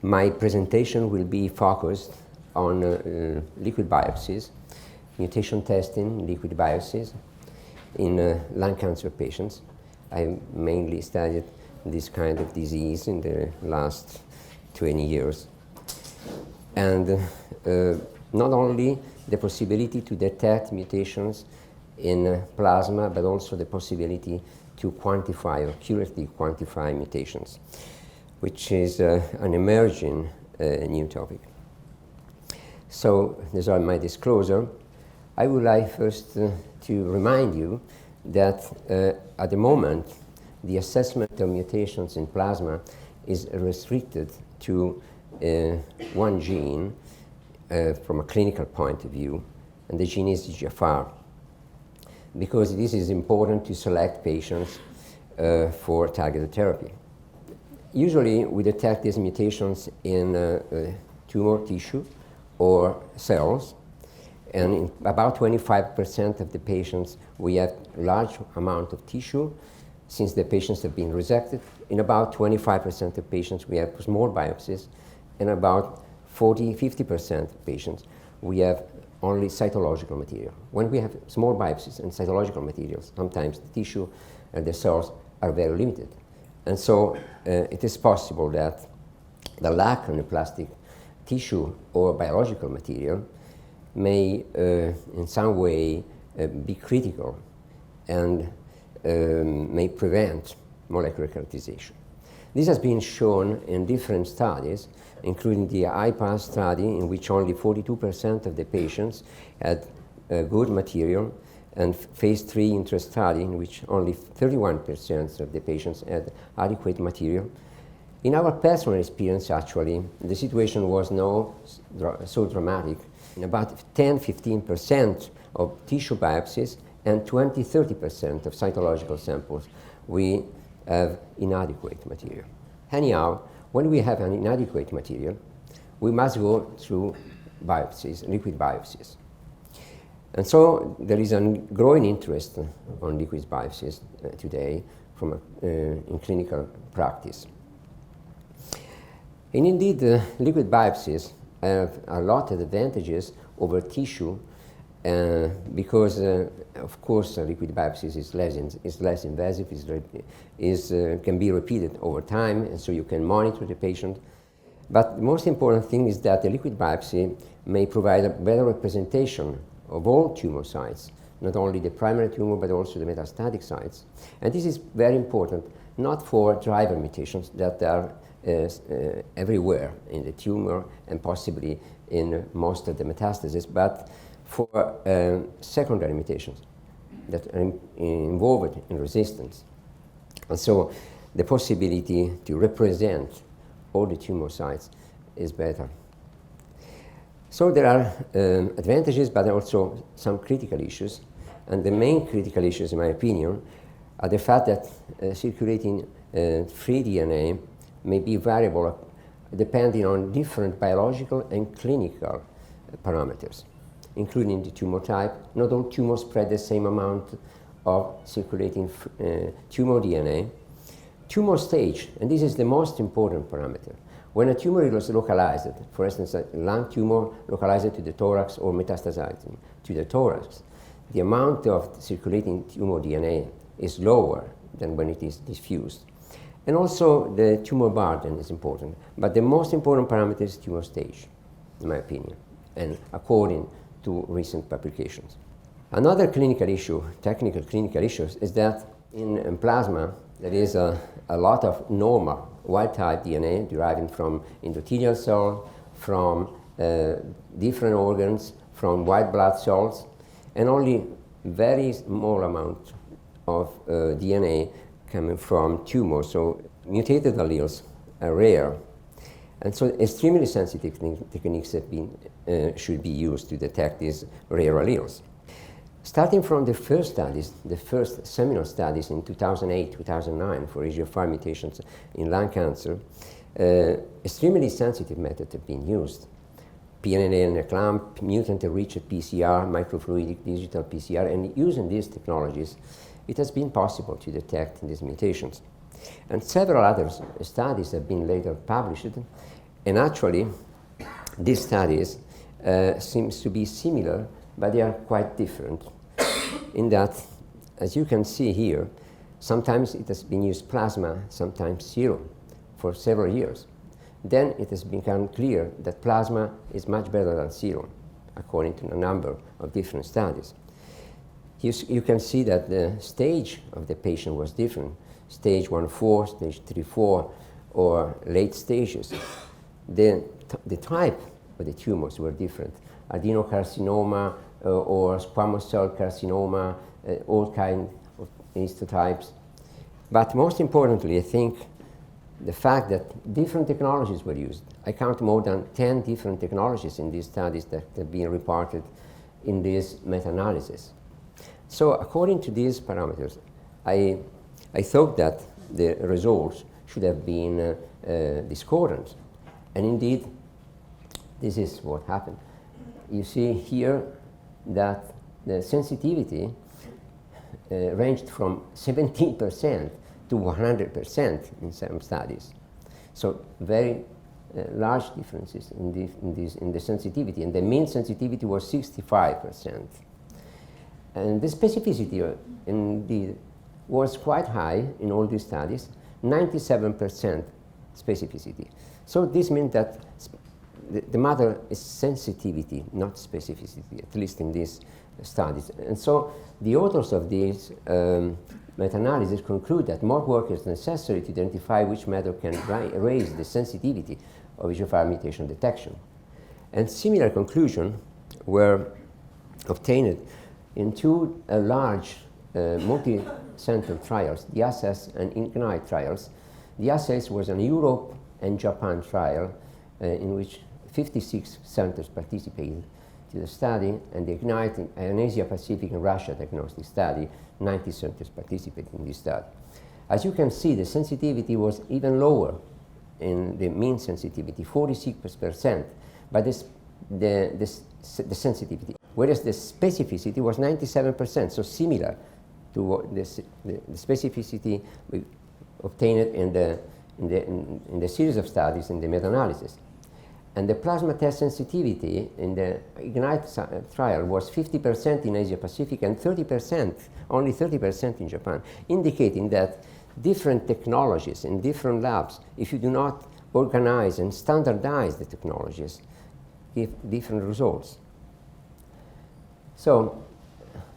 My presentation will be focused on liquid biopsies, mutation testing, liquid biopsies in lung cancer patients. I mainly studied this kind of disease in the last 20 years. And not only the possibility to detect mutations in plasma, but also the possibility to quantify or accurately quantify mutations, which is an emerging new topic. So these are my disclosure. I would like first to remind you that at the moment, the assessment of mutations in plasma is restricted to one gene from a clinical point of view, and the gene is EGFR, because this is important to select patients for targeted therapy. Usually, we detect these mutations in tumor tissue or cells, and in about 25% of the patients, we have large amount of tissue, since the patients have been resected. In about 25% of patients, we have small biopsies, and about 40–50% of patients, we have only cytological material. When we have small biopsies and cytological materials, sometimes the tissue and the cells are very limited. And so it is possible that the lack of neoplastic tissue or biological material may in some way be critical and may prevent molecular characterization. This has been shown in different studies, including the IPAS study, in which only 42% of the patients had good material, and phase 3 interest study, in which only 31% of the patients had adequate material. In our personal experience, actually, the situation was not so dramatic. In about 10–15% of tissue biopsies and 20–30% of cytological samples, we have inadequate material. Anyhow, when we have an inadequate material, we must go through biopsies, liquid biopsies. And so there is a growing interest on liquid biopsies today from in clinical practice. And indeed, liquid biopsies have a lot of advantages over tissue because, of course, liquid biopsies is less invasive, can be repeated over time, and so you can monitor the patient. But the most important thing is that the liquid biopsy may provide a better representation of all tumor sites, not only the primary tumor, but also the metastatic sites. And this is very important, not for driver mutations that are everywhere in the tumor and possibly in most of the metastases, but for secondary mutations that are involved in resistance. And so the possibility to represent all the tumor sites is better. So there are advantages, but also some critical issues. And the main critical issues, in my opinion, are the fact that circulating free DNA may be variable depending on different biological and clinical parameters, including the tumor type. Not all tumors spread the same amount of circulating tumor DNA. Tumor stage, and this is the most important parameter. When a tumor is localized, for instance, a lung tumor localized to the thorax or metastasizing to the thorax, the amount of circulating tumor DNA is lower than when it is diffused. And also the tumor burden is important, but the most important parameter is tumor stage, in my opinion, and according to recent publications. Another clinical issue, technical clinical issue, is that in plasma there is a lot of normal wild-type DNA deriving from endothelial cells, from different organs, from white blood cells, and only very small amount of DNA coming from tumors. So mutated alleles are rare. And so extremely sensitive techniques have should be used to detect these rare alleles. Starting from the first studies, the first seminal studies in 2008, 2009 for EGFR mutations in lung cancer, extremely sensitive methods have been used. PNNA clamp, mutant-enriched PCR, microfluidic digital PCR, and using these technologies, it has been possible to detect these mutations. And several other studies have been later published, And actually, these studies seems to be similar, but they are quite different in that, as you can see here, sometimes it has been used plasma, sometimes serum for several years. Then it has become clear that plasma is much better than serum, according to a number of different studies. You can see that the stage of the patient was different. Stage 1-4, stage 3-4, or late stages. The type of the tumors were different. Adenocarcinoma or squamous cell carcinoma, all kinds of histotypes. But most importantly, I think the fact that different technologies were used. I count more than 10 different technologies in these studies that have been reported in this meta-analysis. So according to these parameters, I thought that the results should have been discordant. And indeed, this is what happened. You see here that the sensitivity ranged from 17% to 100% in some studies. So very large differences in the sensitivity. And the mean sensitivity was 65%. And the specificity indeed was quite high in all these studies, 97% specificity. So this means that the matter is sensitivity, not specificity, at least in these studies. And so the authors of these meta-analysis conclude that more work is necessary to identify which method can raise the sensitivity of EGFR mutation detection. And similar conclusions were obtained in two large multi-center trials, the ASCES and IGNITE trials. The ASCES was an Europe and Japan trial in which 56 centers participated to the study, and the IGNITE an Asia-Pacific and Russia diagnostic study, 90 centers participated in this study. As you can see, the sensitivity was even lower in the mean sensitivity, 46%, but the sensitivity, whereas the specificity was 97%, so similar to what the specificity we obtained in the series of studies in the meta-analysis. And the plasma test sensitivity in the IGNITE trial was 50% in Asia Pacific and 30%, only 30% in Japan, indicating that different technologies in different labs, if you do not organize and standardize the technologies, give different results. So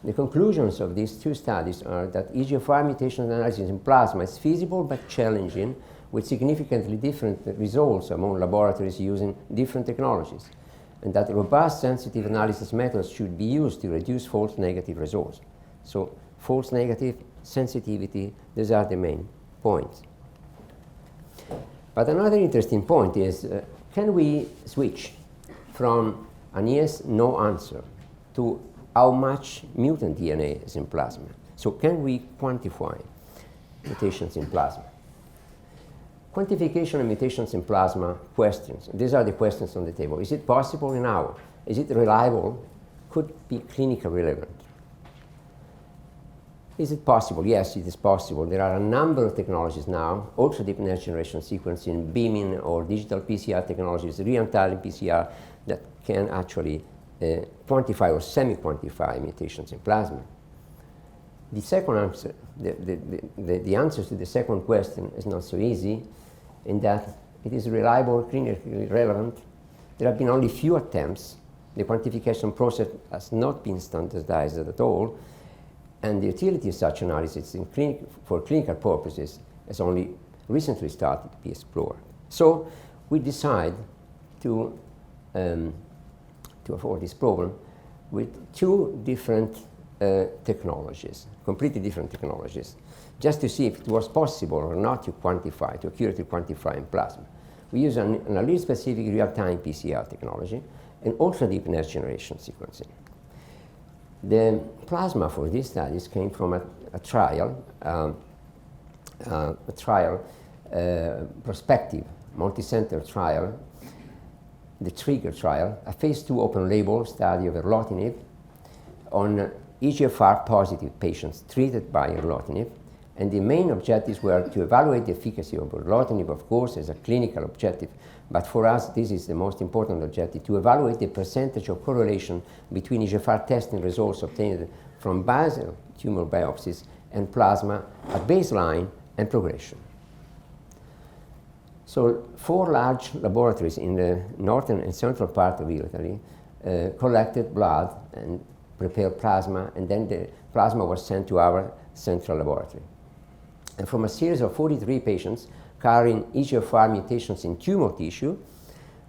the conclusions of these two studies are that EGFR mutation analysis in plasma is feasible but challenging, with significantly different results among laboratories using different technologies, and that robust sensitive analysis methods should be used to reduce false negative results. So false negative, sensitivity, these are the main points. But another interesting point is, can we switch from an yes, no answer to how much mutant DNA is in plasma? So can we quantify mutations in plasma? Quantification of mutations in plasma questions. These are the questions on the table. Is it possible and how? Is it reliable? Could be clinically relevant. Is it possible? Yes, it is possible. There are a number of technologies now, also deep next generation sequencing, beaming or digital PCR technologies, real-time PCR, that can actually quantify or semi-quantify mutations in plasma. The second answer, the answer to the second question is not so easy, in that it is reliable, clinically relevant. There have been only few attempts. The quantification process has not been standardized at all, and the utility of such analysis for clinical purposes has only recently started to be explored. So we decide to avoid this problem with two different technologies, completely different technologies, just to see if it was possible or not to quantify, to accurately quantify in plasma. We use an allele-specific real-time PCR technology and also deep next generation sequencing. The plasma for these studies came from a trial, prospective, multi-center trial, the TRIGGER trial, a phase 2 open-label study of erlotinib on EGFR positive patients treated by erlotinib, And the main objectives were to evaluate the efficacy of borlotinib, of course, as a clinical objective. But for us, this is the most important objective, to evaluate the percentage of correlation between EGFR testing results obtained from basal tumor biopsies and plasma at baseline and progression. So 4 large laboratories in the northern and central part of Italy collected blood and prepared plasma, and then the plasma was sent to our central laboratory. And from a series of 43 patients carrying EGFR mutations in tumor tissue,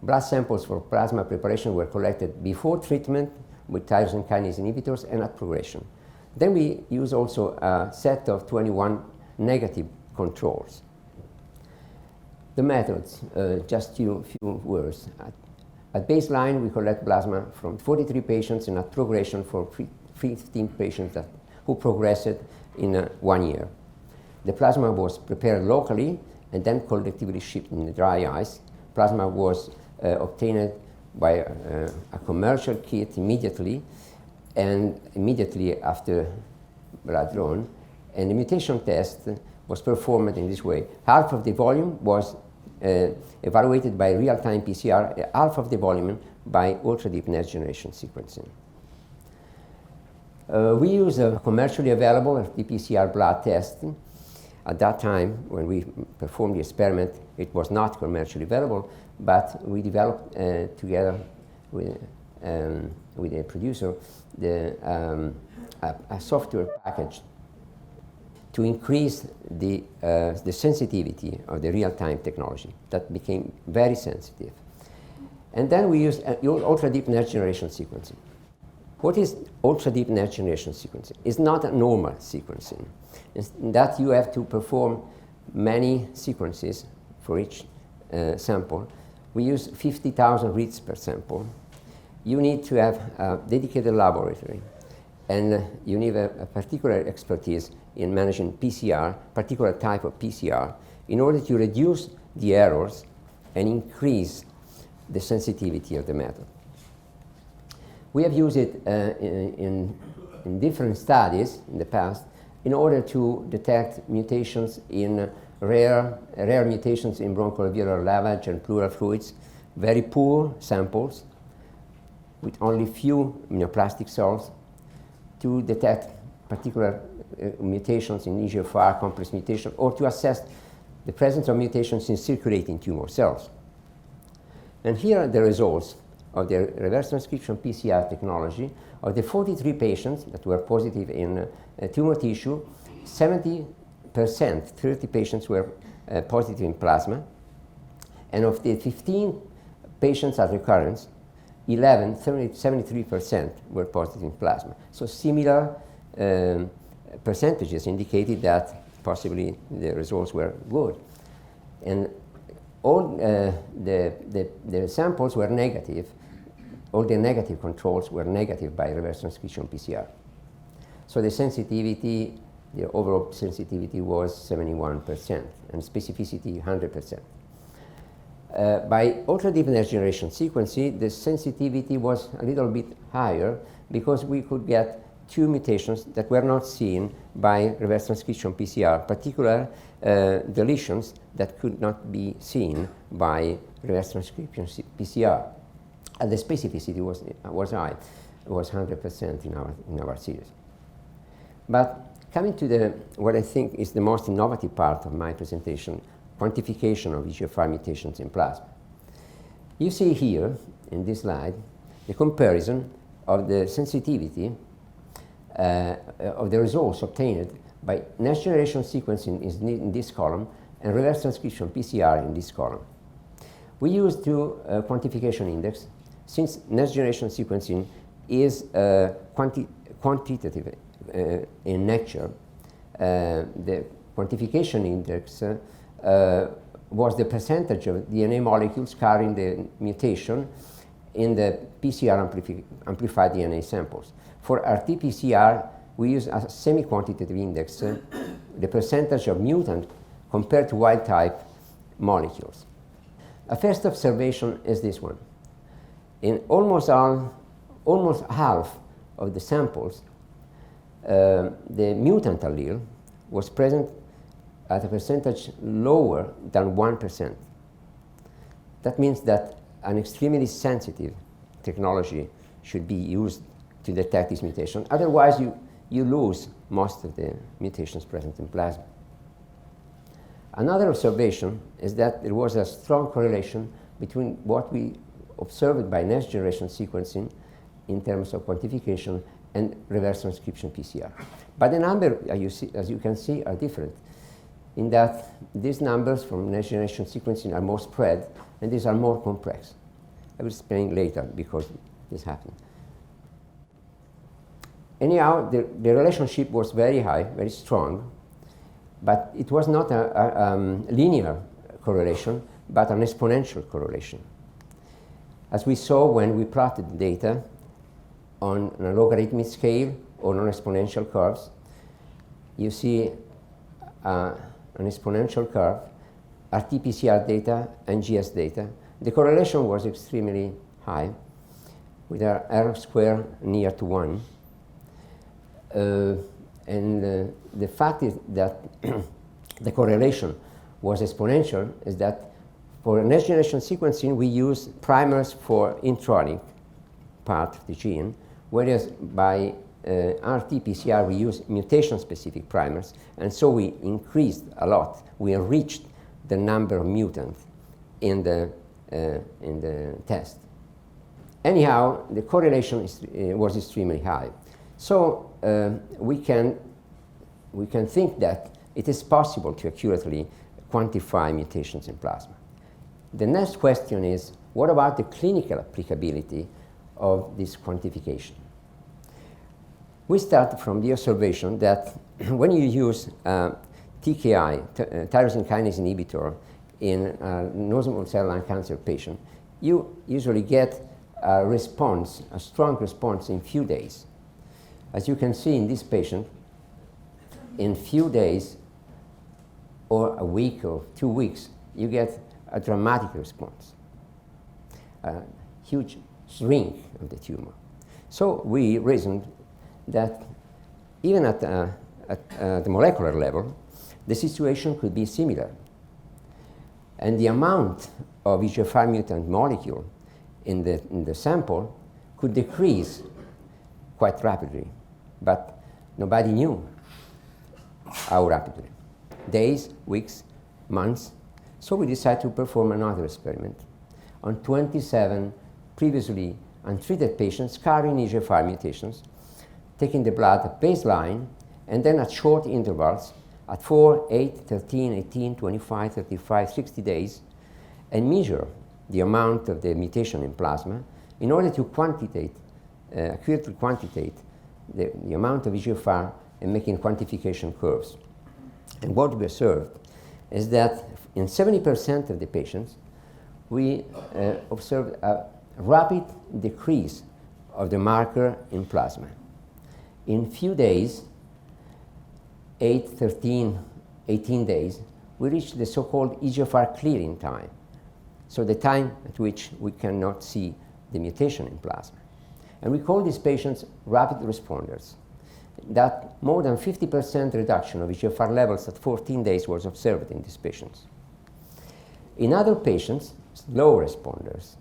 blood samples for plasma preparation were collected before treatment with tyrosine kinase inhibitors and at progression. Then we use also a set of 21 negative controls. The methods, just few words. At baseline, we collect plasma from 43 patients, and at progression for 15 patients who progressed in 1 year. The plasma was prepared locally and then collectively shipped in the dry ice. Plasma was obtained by a commercial kit immediately after blood drawn, and the mutation test was performed in this way. Half of the volume was evaluated by real-time PCR, half of the volume by ultra-deep next-generation sequencing. We use a commercially available RT-PCR blood test. At that time, when we performed the experiment, it was not commercially available, but we developed together with a producer a software package to increase the sensitivity of the real-time technology. That became very sensitive. And then we used ultra-deep next-generation sequencing. What is ultra-deep next-generation sequencing? It's not a normal sequencing. It's that you have to perform many sequences for each sample. We use 50,000 reads per sample. You need to have a dedicated laboratory, and you need a particular expertise in managing PCR, particular type of PCR, in order to reduce the errors and increase the sensitivity of the method. We have used it in different studies in the past in order to detect mutations in rare mutations in bronchoalveolar lavage and pleural fluids, very poor samples with only few neoplastic cells, to detect particular mutations in EGFR, complex mutation, or to assess the presence of mutations in circulating tumor cells. And here are the results of the reverse transcription PCR technology. Of the 43 patients that were positive in tumor tissue, 70%, 30 patients were positive in plasma. And of the 15 patients at recurrence, 73% were positive in plasma. So similar percentages indicated that possibly the results were good. And all the samples were negative. All the negative controls were negative by reverse transcription PCR. So the sensitivity, the overall sensitivity was 71% and specificity 100%. By ultra-deep next-generation sequencing, the sensitivity was a little bit higher because we could get 2 mutations that were not seen by reverse transcription PCR, particular deletions that could not be seen by reverse transcription PCR. And the specificity was high. It was 100% in our series. But coming to what I think is the most innovative part of my presentation, quantification of EGFR mutations in plasma. You see here in this slide the comparison of the sensitivity of the results obtained by next-generation sequencing in this column and reverse transcription PCR in this column. We used 2 quantification index. Since next-generation sequencing is quantitative in nature, the quantification index was the percentage of DNA molecules carrying the mutation in the PCR amplified DNA samples. For RT-PCR, we use a semi-quantitative index, the percentage of mutant compared to wild-type molecules. A first observation is this one. In almost half of the samples, the mutant allele was present at a percentage lower than 1%. That means that an extremely sensitive technology should be used to detect this mutation. Otherwise, you lose most of the mutations present in plasma. Another observation is that there was a strong correlation between what we observed by next generation sequencing in terms of quantification and reverse transcription PCR. But the numbers, as you can see, are different in that these numbers from next generation sequencing are more spread and these are more complex. I will explain later because this happened. Anyhow, the relationship was very high, very strong, but it was not a linear correlation, but an exponential correlation. As we saw when we plotted the data on a logarithmic scale or non-exponential curves, you see an exponential curve, RT-PCR data and GS data. The correlation was extremely high, with an R square near to 1. The fact is that the correlation was exponential is that for next generation sequencing we use primers for intronic part of the gene, whereas by RT-PCR we use mutation-specific primers, and so we increased a lot. We enriched the number of mutants in the test. Anyhow, the correlation was extremely high. So we can think that it is possible to accurately quantify mutations in plasma. The next question is, what about the clinical applicability of this quantification? We start from the observation that when you use TKI, tyrosine kinase inhibitor, in a non-small cell lung cancer patient, you usually get a response, a strong response in few days. As you can see in this patient, in few days or a week or 2 weeks, you get a dramatic response, a huge shrink of the tumor. So we reasoned that even at the molecular level, the situation could be similar. And the amount of EGFR mutant molecule in the sample could decrease quite rapidly, but nobody knew how rapidly. Days, weeks, months. So we decided to perform another experiment on 27 previously untreated patients carrying EGFR mutations, taking the blood at baseline and then at short intervals at 4, 8, 13, 18, 25, 35, 60 days, and measure the amount of the mutation in plasma in order to accurately quantitate the amount of EGFR and making quantification curves. And what we observed is that in 70% of the patients, we observed a rapid decrease of the marker in plasma. In few days, 8, 13, 18 days, we reached the so-called EGFR clearing time. So the time at which we cannot see the mutation in plasma. And we call these patients rapid responders. That more than 50% reduction of EGFR levels at 14 days was observed in these patients. In other patients, slow responders,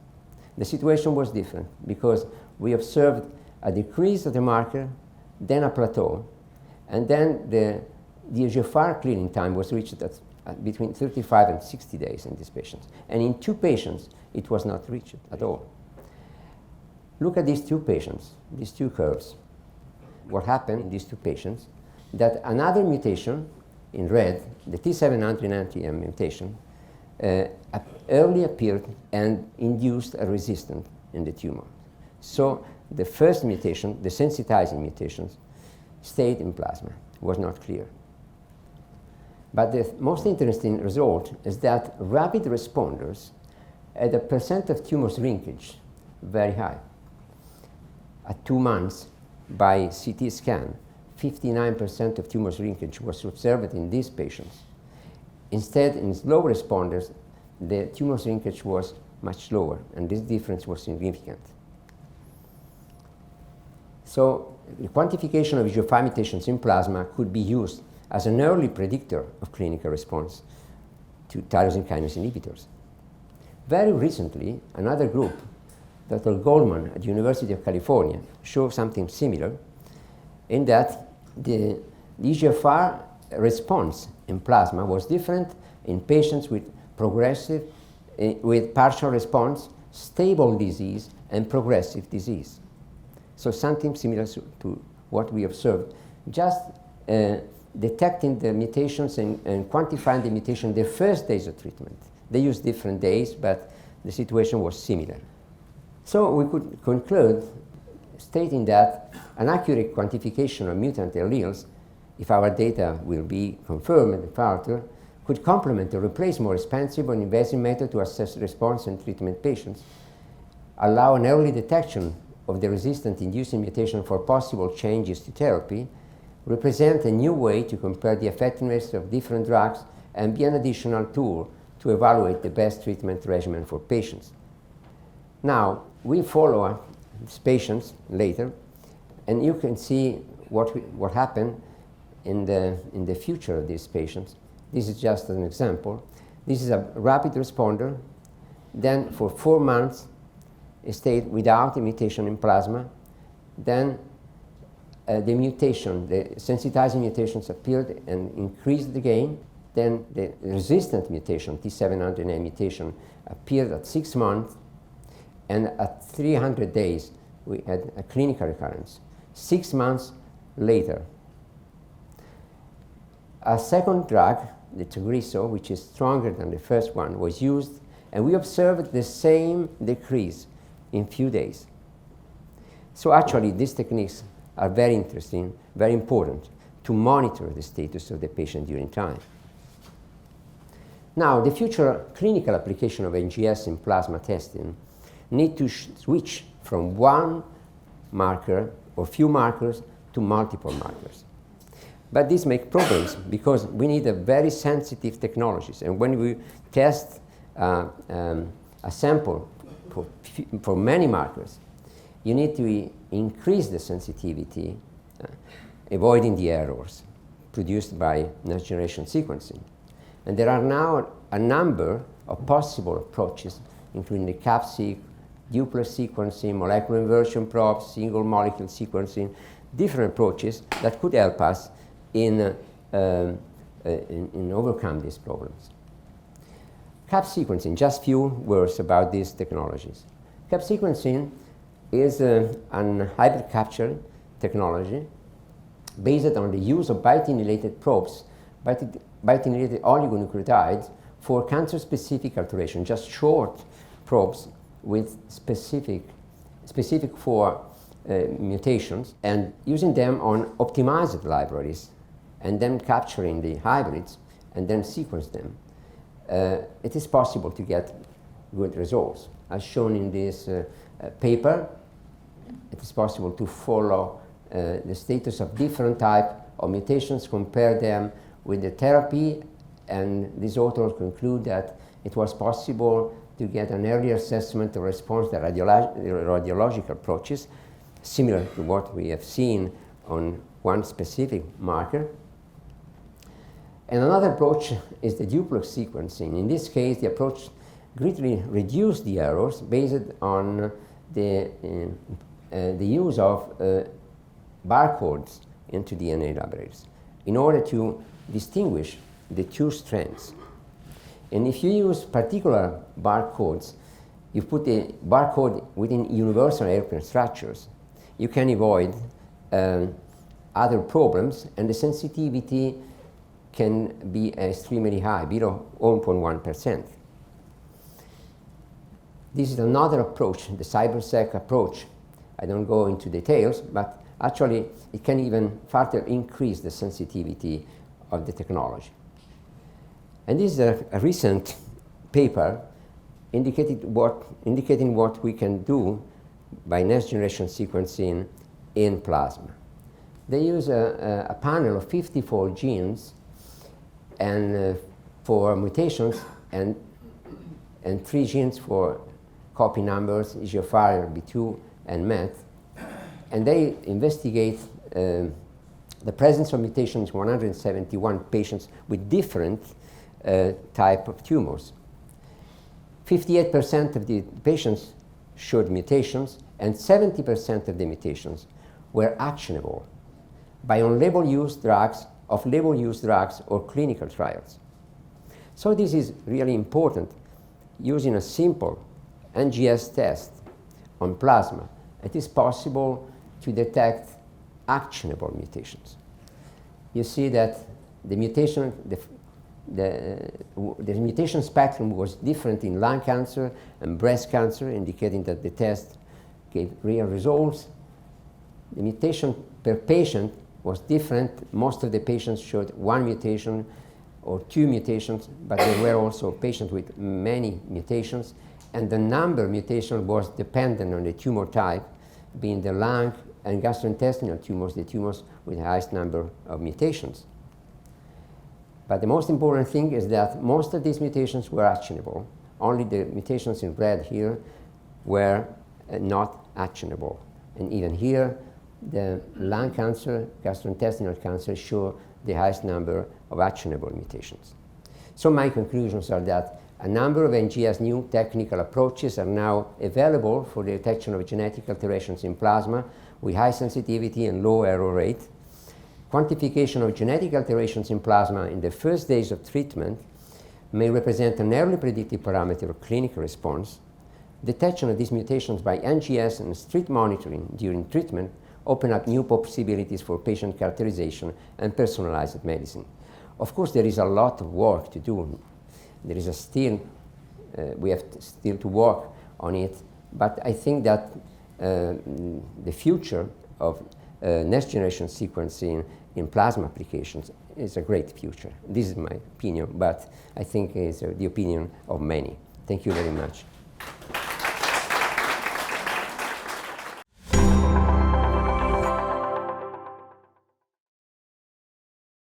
the situation was different because we observed a decrease of the marker, then a plateau, and then the EGFR clearing time was reached at between 35 and 60 days in these patients. And in 2 patients, it was not reached at all. Look at these 2 patients, these 2 curves. What happened in these 2 patients, that another mutation in red, the T790M mutation, early appeared and induced a resistance in the tumor. So the first mutation, the sensitizing mutations, stayed in plasma, was not clear. But the most interesting result is that rapid responders had a percent of tumor shrinkage very high. At 2 months, by CT scan, 59% of tumor shrinkage was observed in these patients. Instead, in slow responders, the tumor shrinkage was much lower, and this difference was significant. So the quantification of EGFR mutations in plasma could be used as an early predictor of clinical response to tyrosine kinase inhibitors. Very recently, another group, Dr. Goldman at the University of California, showed something similar in that the EGFR response in plasma was different in patients with progressive, with partial response, stable disease, and progressive disease. So something similar to what we observed, just detecting the mutations and quantifying the mutation the first days of treatment. They used different days, but the situation was similar. So we could conclude stating that an accurate quantification of mutant alleles, if our data will be confirmed further, could complement or replace more expensive or invasive method to assess response in treatment patients, allow an early detection of the resistant-inducing mutation for possible changes to therapy, represent a new way to compare the effectiveness of different drugs, and be an additional tool to evaluate the best treatment regimen for patients. Now, we follow these patients later, and you can see what happened in the future of these patients. This is just an example. This is a rapid responder. Then for 4 months, it stayed without a mutation in plasma. Then the mutation, the sensitizing mutations appeared and increased again. Then the resistant mutation, T700A mutation, appeared at 6 months. And at 300 days, we had a clinical recurrence. 6 months later, a second drug, the Tagrisso, which is stronger than the first one, was used, and we observed the same decrease in few days. So actually, these techniques are very interesting, very important to monitor the status of the patient during time. Now, the future clinical application of NGS in plasma testing need to switch from one marker or few markers to multiple markers. But this makes problems because we need a very sensitive technologies. And when we test a sample for many markers, you need to increase the sensitivity, avoiding the errors produced by next-generation sequencing. And there are now a number of possible approaches, including the CAP-seq, duplex sequencing, molecular inversion probes, single molecule sequencing, different approaches that could help us in overcome these problems. CAP sequencing, just few words about these technologies. CAP sequencing is an hybrid capture technology based on the use of biotinylated probes, biotinylated oligonucleotides for cancer-specific alteration, just short probes with specific for mutations, and using them on optimized libraries, and then capturing the hybrids and then sequence them. It is possible to get good results. As shown in this paper, it is possible to follow the status of different types of mutations, compare them with the therapy, and these authors conclude that it was possible to get an early assessment of response to radiological approaches, similar to what we have seen on one specific marker. And another approach is the duplex sequencing. In this case, the approach greatly reduced the errors based on the use of barcodes into DNA libraries in order to distinguish the two strands. And if you use particular barcodes, you put the barcode within universal hairpin structures, you can avoid other problems, and the sensitivity can be extremely high, below 0.1%. This is another approach, the CyberSec approach. I don't go into details, but actually it can even further increase the sensitivity of the technology. And this is a recent paper indicating what we can do by next-generation sequencing in plasma. They use a panel of 54 genes and for mutations and 3 genes for copy numbers, EGFR, B2, and MET. And they investigate the presence of mutations in 171 patients with different type of tumors. 58% of the patients showed mutations, and 70% of the mutations were actionable by on-label use drugs, off-label use drugs, or clinical trials. So this is really important. Using a simple NGS test on plasma, it is possible to detect actionable mutations. You see that the mutation, the mutation spectrum was different in lung cancer and breast cancer, indicating that the test gave real results. The mutation per patient was different. Most of the patients showed one mutation or two mutations, but there were also patients with many mutations, and the number of mutations was dependent on the tumor type, being the lung and gastrointestinal tumors, the tumors with the highest number of mutations. But the most important thing is that most of these mutations were actionable. Only the mutations in red here were not actionable. And even here, the lung cancer, gastrointestinal cancer show the highest number of actionable mutations. So my conclusions are that a number of NGS new technical approaches are now available for the detection of genetic alterations in plasma with high sensitivity and low error rate. Quantification of genetic alterations in plasma in the first days of treatment may represent an early predictive parameter of clinical response. Detection of these mutations by NGS and strict monitoring during treatment open up new possibilities for patient characterization and personalized medicine. Of course, there is a lot of work to do. There is we have still to work on it, but I think that the future of next generation sequencing in plasma applications is a great future. This is my opinion, but I think it's the opinion of many. Thank you very much.